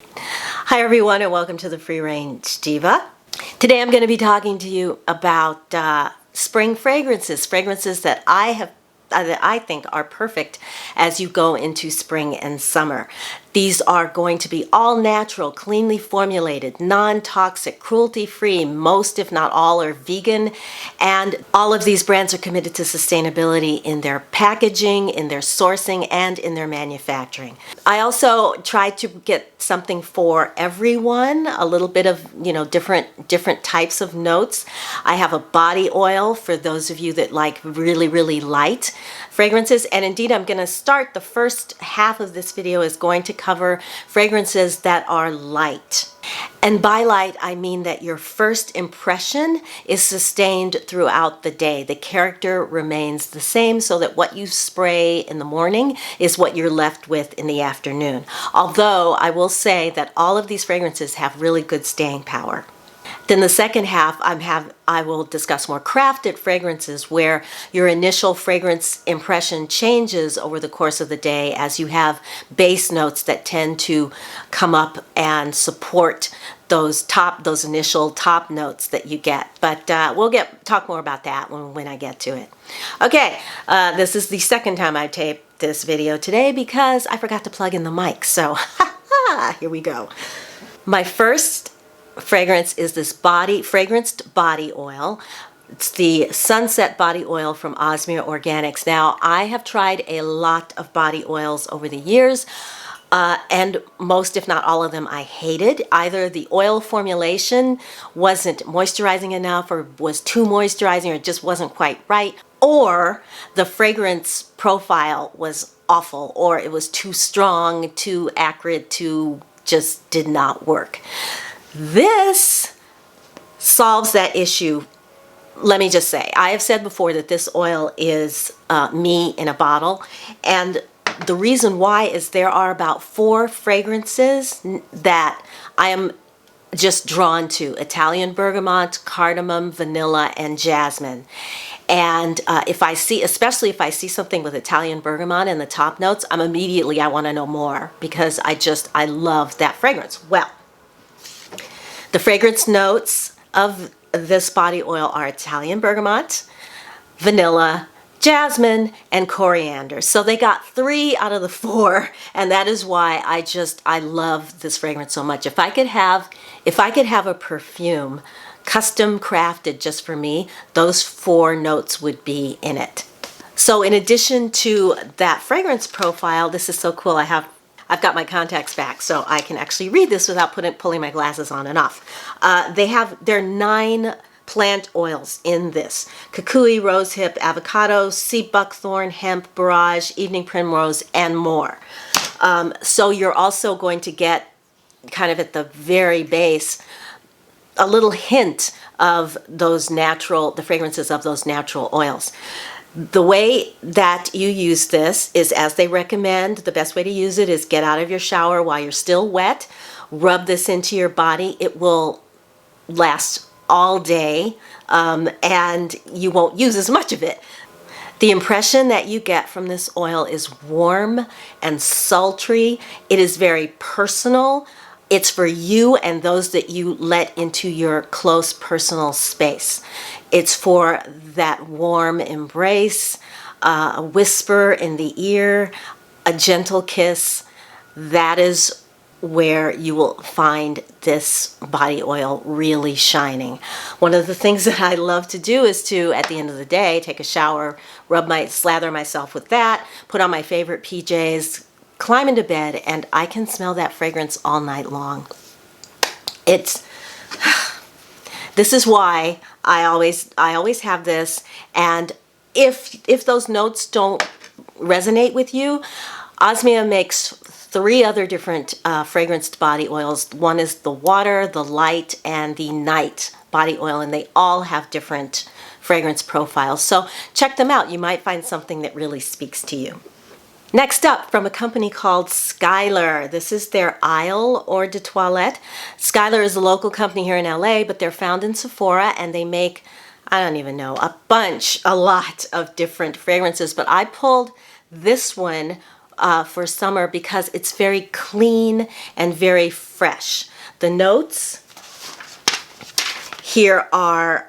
Hi everyone and welcome to the Free Range Diva. Today I'm going to be talking to you about spring fragrances that I think are perfect as you go into spring and summer. These are going to be all natural, cleanly formulated, non-toxic, cruelty-free. Most, if not all, are vegan. And all of these brands are committed to sustainability in their packaging, in their sourcing, and in their manufacturing. I also tried to get something for everyone, a little bit of, different types of notes. I have a body oil for those of you that like really light fragrances. And indeed, I'm going to start the first half of this video is going to cover fragrances that are light. And by light, I mean that your first impression is sustained throughout the day. The character remains the same so that what you spray in the morning is what you're left with in the afternoon. Although I will say that all of these fragrances have really good staying power. Then the second half, I will discuss more crafted fragrances where your initial fragrance impression changes over the course of the day as you have base notes that tend to come up and support those initial top notes that you get. But we'll talk more about that when I get to it. Okay, this is the second time I taped this video today because I forgot to plug in the mic. So here we go. My first fragrance is this fragranced body oil. It's the Sunset Body Oil from Osmia Organics. Now, I have tried a lot of body oils over the years, and most, if not all of them, I hated. Either the oil formulation wasn't moisturizing enough, or was too moisturizing, or it just wasn't quite right, or the fragrance profile was awful, or it was too strong, too acrid, just did not work. This solves that issue. Let me just say, I have said before that this oil is me in a bottle, and the reason why is there are about 4 fragrances that I am just drawn to: Italian bergamot, cardamom, vanilla, and jasmine. And especially if I see something with Italian bergamot in the top notes, I want to know more because I love that fragrance. Well, the fragrance notes of this body oil are Italian bergamot, vanilla, jasmine, and coriander. So they got 3 out of the 4, and that is why I love this fragrance so much. If I could have a perfume custom crafted just for me, those 4 notes would be in it. So in addition to that fragrance profile, this is so cool. I've got my contacts back so I can actually read this without pulling my glasses on and off. There are 9 plant oils in this: kukui, rosehip, avocado, sea buckthorn, hemp, borage, evening primrose, and more. So you're also going to get, kind of at the very base, a little hint of the fragrances of those natural oils. The way that you use this is as they recommend. The best way to use it is get out of your shower while you're still wet, rub this into your body. It will last all day, and you won't use as much of it. The impression that you get from this oil is warm and sultry. It is very personal. It's for you and those that you let into your close personal space. It's for that warm embrace, a whisper in the ear, a gentle kiss. That is where you will find this body oil really shining. One of the things that I love to do is to, at the end of the day, take a shower, slather myself with that, put on my favorite PJs, climb into bed, and I can smell that fragrance all night long. This is why I always have this. And if those notes don't resonate with you, Osmia makes 3 other different fragranced body oils. One is the water, the light, and the night body oil, and they all have different fragrance profiles. So check them out. You might find something that really speaks to you. Next up, from a company called Skyler. This is their Isle Eau de Toilette. Skyler is a local company here in LA, but they're found in Sephora, and they make, I don't even know, a lot of different fragrances. But I pulled this one for summer because it's very clean and very fresh. The notes here are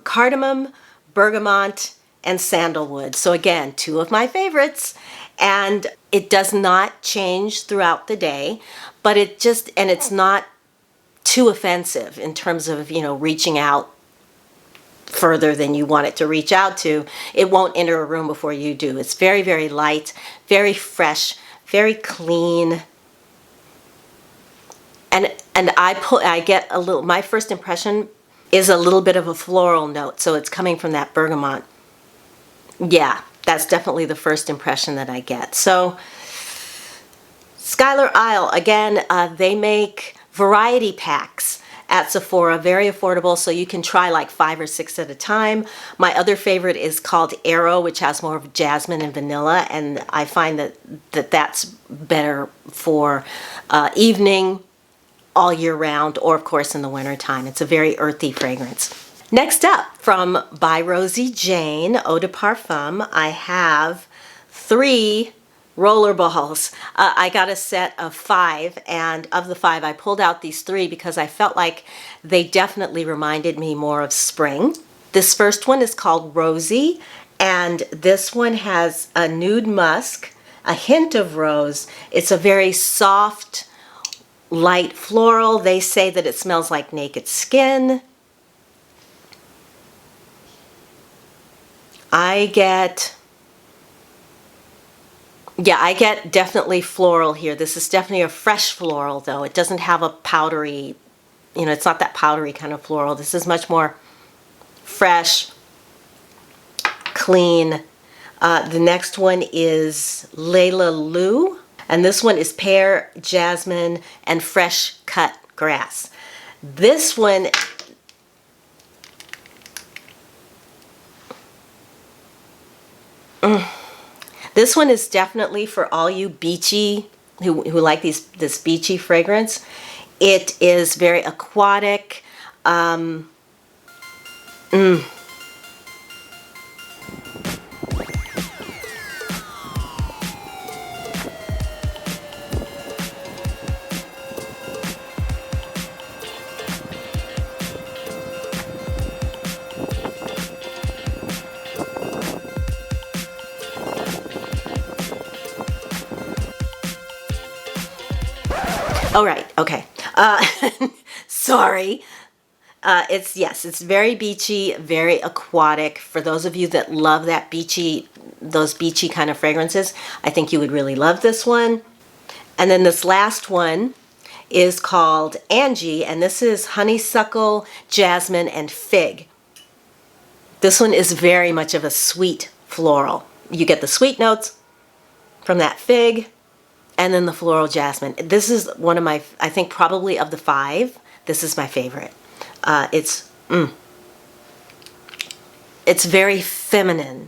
cardamom, bergamot, and sandalwood. So again, two of my favorites. And it does not change throughout the day, but it's not too offensive in terms of, reaching out further than you want it to reach out to. It won't enter a room before you do. It's very, very light, very fresh, very clean. And I get a little, my first impression is a little bit of a floral note. So it's coming from that bergamot. Yeah, that's definitely the first impression that I get. So Skyler Isle, again, they make variety packs at Sephora, very affordable, so you can try like 5 or 6 at a time. My other favorite is called Arrow, which has more of jasmine and vanilla, and I find that's better for evening, all year round, or of course in the winter time. It's a very earthy fragrance. Next up, from by Rosie Jane, Eau de Parfum, I have 3 rollerballs. I got a set of 5, and of the 5 I pulled out these 3 because I felt like they definitely reminded me more of spring. This first one is called Rosie, and this one has a nude musk, a hint of rose. It's a very soft, light floral. They say that it smells like naked skin. I get definitely floral here. This is definitely a fresh floral, though. It doesn't have a powdery, it's not that powdery kind of floral. This is much more fresh, clean. The next one is Layla Lou, and this one is pear, jasmine, and fresh cut grass. This one, this one is definitely for all you beachy, who like this beachy fragrance. It is very aquatic. Oh, right. Okay. Sorry. It's very beachy, very aquatic. For those of you that love those beachy kind of fragrances, I think you would really love this one. And then this last one is called Angie, and this is honeysuckle, jasmine, and fig. This one is very much of a sweet floral. You get the sweet notes from that fig, and then the floral jasmine. This is one of my, I think probably of the 5, this is my favorite. It's very feminine,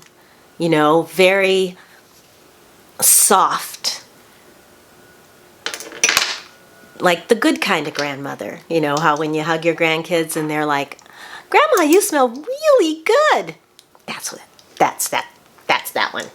very soft. Like the good kind of grandmother. How when you hug your grandkids and they're like, "Grandma, you smell really good." That's that one.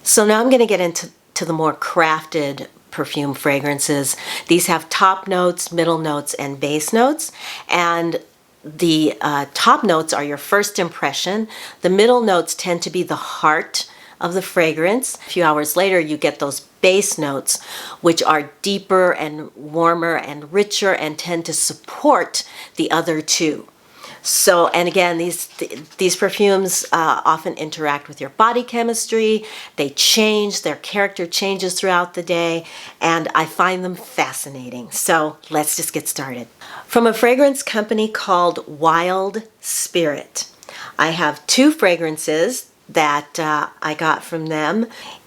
So now I'm going to get into the more crafted perfume fragrances. These have top notes, middle notes, and base notes. And the top notes are your first impression. The middle notes tend to be the heart of the fragrance. A few hours later, you get those base notes, which are deeper and warmer and richer and tend to support the other 2. So, and again, these perfumes often interact with your body chemistry. They change, their character changes throughout the day, and I find them fascinating. So let's just get started. From a fragrance company called Wild Spirit, I have 2 fragrances that I got from them.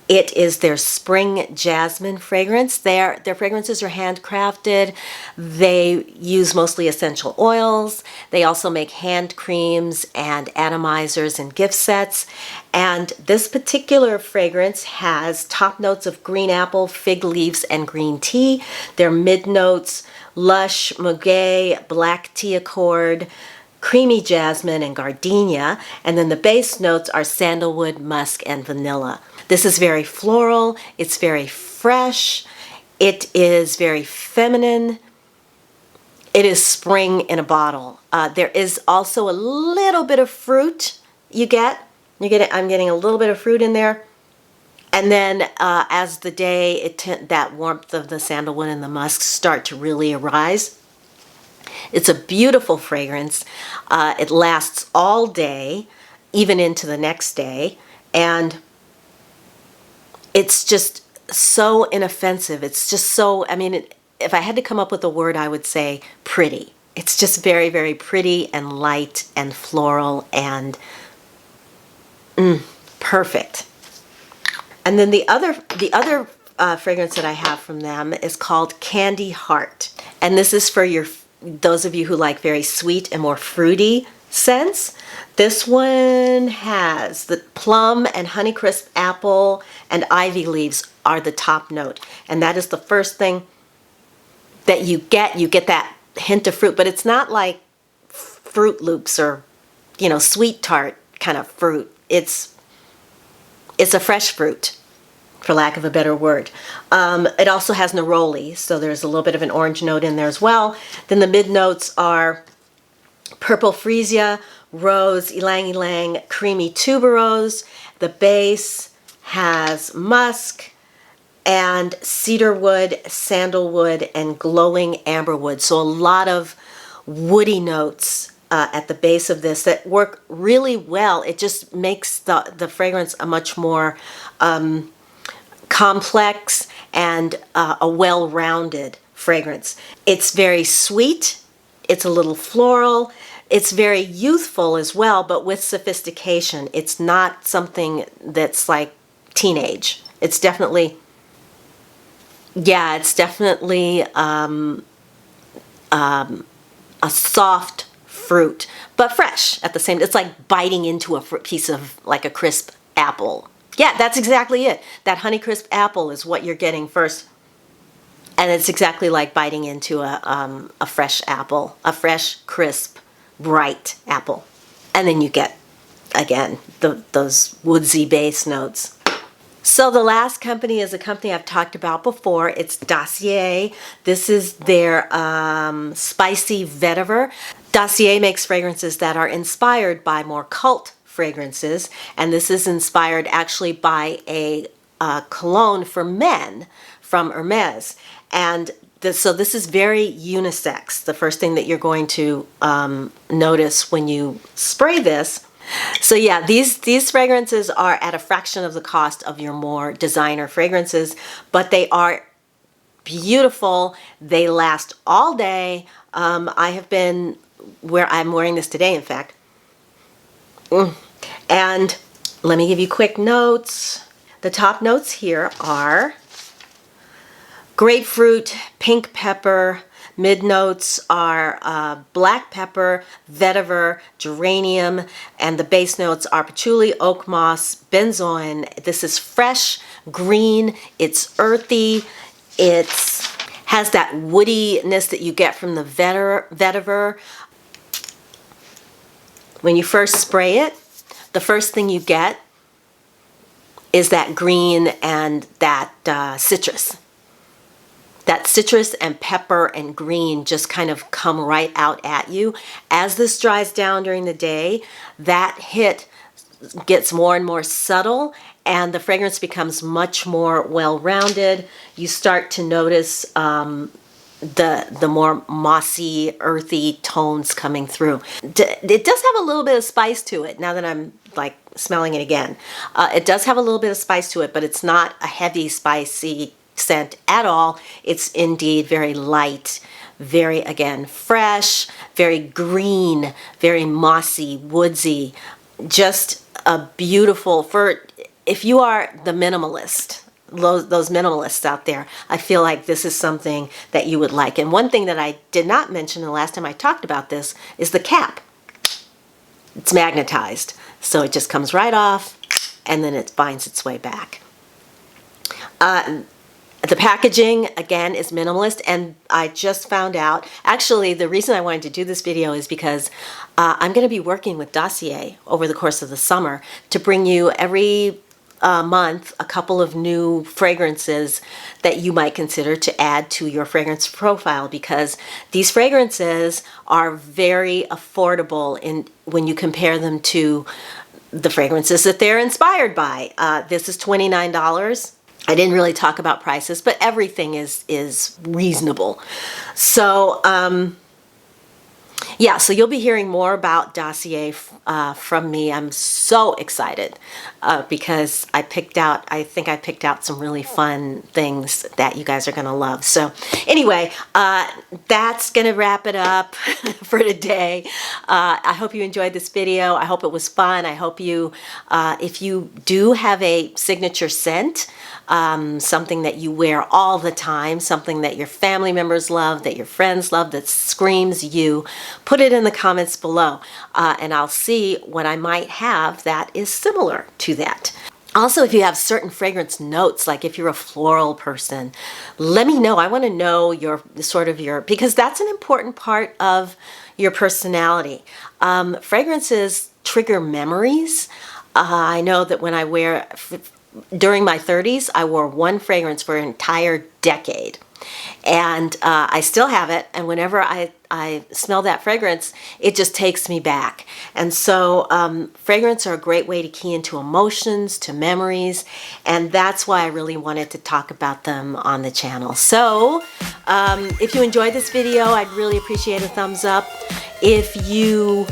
It is their spring jasmine fragrance. Their fragrances are handcrafted. They use mostly essential oils. They also make hand creams and atomizers and gift sets. And this particular fragrance has top notes of green apple, fig leaves, and green tea. Their mid notes, lush, muguet, black tea accord, creamy jasmine, and gardenia. And then the base notes are sandalwood, musk, and vanilla. This is very floral. It's very fresh. It is very feminine. It is spring in a bottle. There is also a little bit of fruit you get. I'm getting a little bit of fruit in there. And then as the day, that warmth of the sandalwood and the musk start to really arise. It's a beautiful fragrance. It lasts all day, even into the next day. And it's just so inoffensive. It's just so, I mean, if I had to come up with a word, I would say pretty. It's just very, very pretty and light and floral and perfect. And then the other fragrance that I have from them is called Candy Heart. And this is for those of you who like very sweet and more fruity scents. This one has the plum and Honeycrisp apple and ivy leaves are the top note. And that is the first thing that you get. You get that hint of fruit, but it's not like Fruit Loops or, sweet tart kind of fruit. It's a fresh fruit, for lack of a better word. It also has neroli, so there's a little bit of an orange note in there as well. Then the mid notes are purple freesia, rose, ylang ylang, creamy tuberose. The base has musk and cedarwood, sandalwood, and glowing amberwood. So a lot of woody notes at the base of this that work really well. It just makes the fragrance a much more complex and a well-rounded fragrance. It's very sweet. It's a little floral. It's very youthful as well, but with sophistication. It's not something that's like teenage. It's definitely, a soft fruit, but fresh at the same. It's like biting into a piece of like a crisp apple. Yeah, that's exactly it. That Honeycrisp apple is what you're getting first. And it's exactly like biting into a fresh apple, a fresh, crisp, bright apple. And then you get, again, those woodsy base notes. So the last company is a company I've talked about before. It's Dossier. This is their spicy vetiver. Dossier makes fragrances that are inspired by more cult fragrances, and this is inspired actually by a cologne for men from Hermes. And so this is very unisex. The first thing that you're going to notice when you spray this. So yeah, these fragrances are at a fraction of the cost of your more designer fragrances, but they are beautiful. They last all day. I'm wearing this today, in fact. And let me give you quick notes. The top notes here are grapefruit, pink pepper. Mid notes are black pepper, vetiver, geranium, and the base notes are patchouli, oak moss, benzoin. This is fresh, green, it's earthy, it has that woodiness that you get from the vetiver. When you first spray it, the first thing you get is that green and that citrus. That citrus and pepper and green just kind of come right out at you. As this dries down during the day, that hit gets more and more subtle and the fragrance becomes much more well-rounded. You start to notice the more mossy, earthy tones coming through. It does have a little bit of spice to it, now that I'm like smelling it again. It does have a little bit of spice to it, but it's not a heavy, spicy scent at all. It's indeed very light, very, again, fresh, very green, very mossy, woodsy. Just a beautiful, if you are the minimalist, those minimalists out there, I feel like this is something that you would like. And one thing that I did not mention the last time I talked about this is the cap. It's magnetized, so it just comes right off and then it finds its way back. The packaging, again, is minimalist, and I just found out, actually the reason I wanted to do this video is because I'm going to be working with Dossier over the course of the summer to bring you every month a couple of new fragrances that you might consider to add to your fragrance profile, because these fragrances are very affordable when you compare them to the fragrances that they're inspired by. This is $29. I didn't really talk about prices, but everything is reasonable. So yeah, so you'll be hearing more about Dossier from me. I'm so excited because I think I picked out some really fun things that you guys are going to love. So anyway, that's going to wrap it up for today. I hope you enjoyed this video. I hope it was fun. I hope you, if you do have a signature scent, something that you wear all the time, something that your family members love, that your friends love, that screams you, put it in the comments below, and I'll see what I might have that is similar to that. Also, if you have certain fragrance notes, like if you're a floral person, let me know. I want to know your because that's an important part of your personality. Fragrances trigger memories. I know that when I wear, during my 30s, I wore one fragrance for an entire decade. And I still have it, and whenever I smell that fragrance, it just takes me back. And so fragrance are a great way to key into emotions, to memories, and that's why I really wanted to talk about them on the channel. So if you enjoyed this video, I'd really appreciate a thumbs up. If you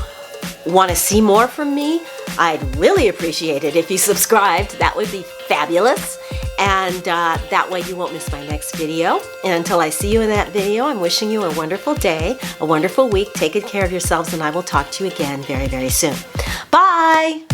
want to see more from me, I'd really appreciate it if you subscribed. That would be fabulous. And that way you won't miss my next video. And until I see you in that video, I'm wishing you a wonderful day, a wonderful week. Take good care of yourselves, and I will talk to you again very, very soon. Bye!